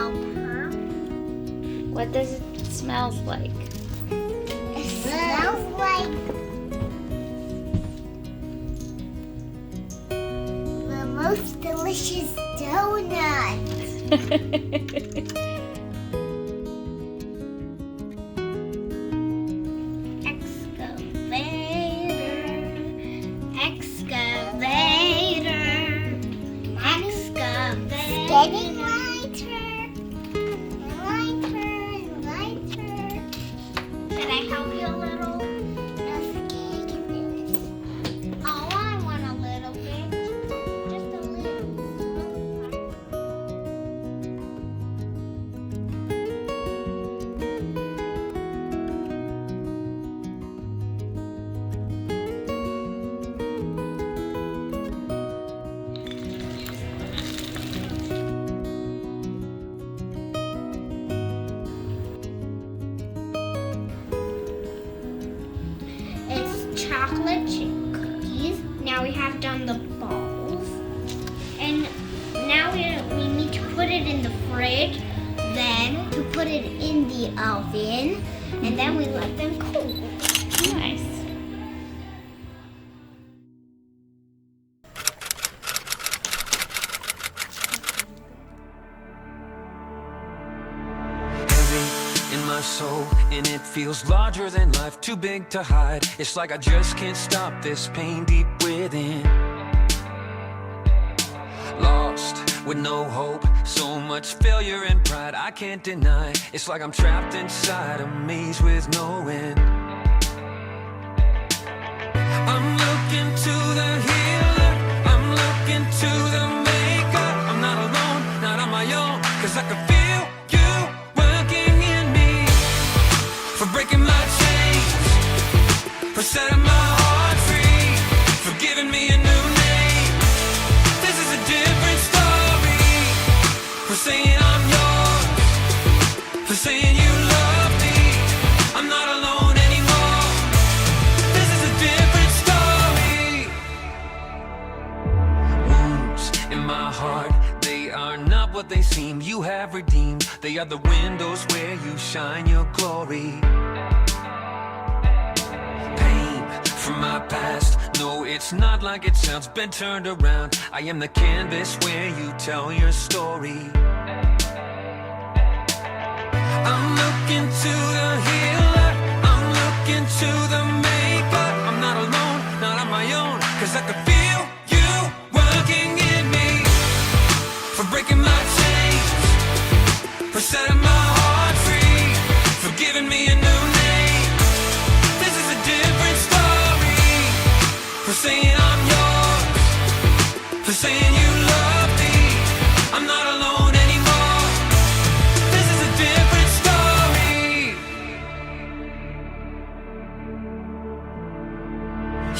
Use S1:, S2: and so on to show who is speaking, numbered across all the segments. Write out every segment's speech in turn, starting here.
S1: help her.
S2: What does it smell like?
S1: It smells like the most delicious donut. Getting lighter, lighter. Should I help you a little? That's okay, I can do this. Oh, I want a little bit. Just a little. Chocolate chip cookies. Now we have done the balls. And now we need to put it in the fridge, then to put it in the oven, and then we let them cool.
S2: Nice.
S3: In my soul, and it feels larger than life, too big to hide. It's like I just can't stop this pain deep within. Lost with no hope, so much failure and pride I can't deny. It's like I'm trapped inside a maze with no end. I'm looking to the healer, I'm looking to the maker. I'm not alone, not on my own, 'cause I can feel you working in me, for breaking my chains, for setting my heart free, for giving me a new name. This is a different story, for saying I'm yours, for saying you love me. I'm not alone anymore. This is a different story. Wounds in my heart, they are not what they seem. You have redeemed. They are the windows where you shine your glory. Pain from my past, no, it's not like it sounds. Been turned around. I am the canvas where you tell your story. I'm looking to the healer, I'm looking to the maker. I'm not alone, not on my own, 'cause I can feel you working in me, for breaking my chains, for setting my heart free, for giving me a new name. This is a different story, for saying I'm yours, for saying you love me. I'm not alone anymore. This is a different story.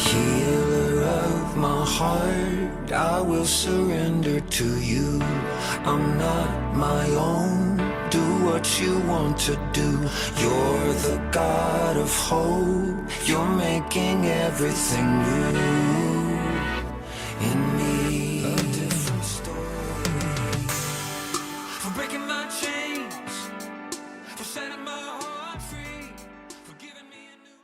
S3: Healer of my heart, I will surrender to you. I'm not my own. Do what you want to do. You're the God of hope. You're making everything new in me. A different story, for breaking my chains, for setting my heart free, for giving me a new.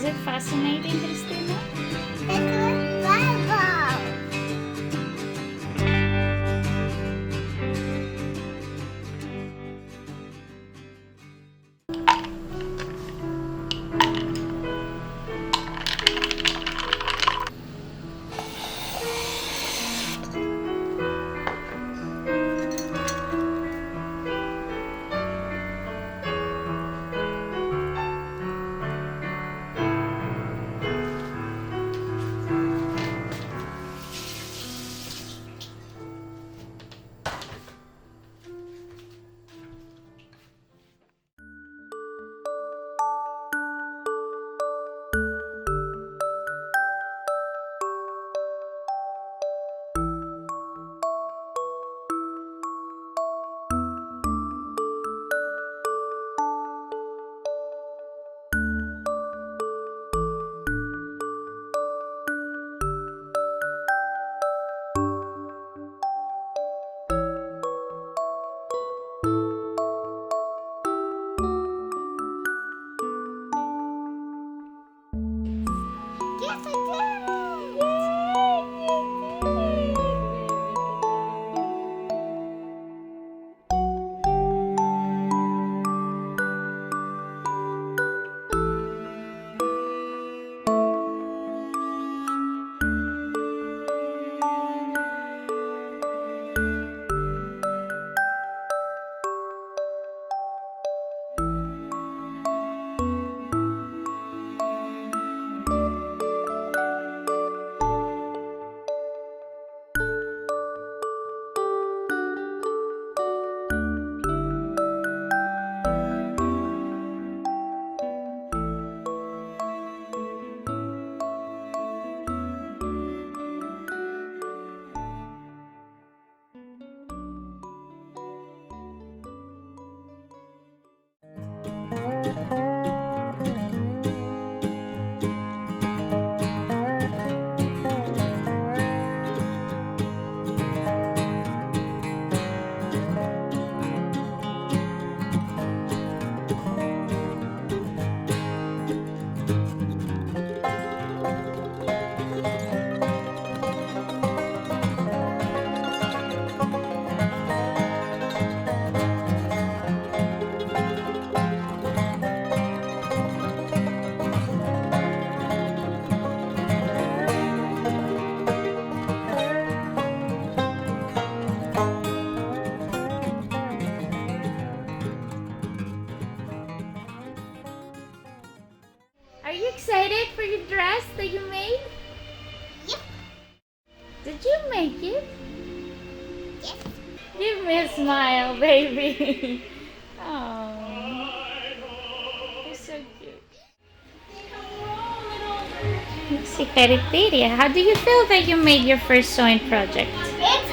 S2: Is it fascinating, Christina?
S1: It's a Bible. Yes, I
S2: Are you excited for your dress that you made?
S1: Yep.
S2: Did you make it?
S1: Yes.
S2: Give me a smile, baby. Oh, you're so cute. Si Cariteria, how do you feel that you made your first sewing project?
S1: It's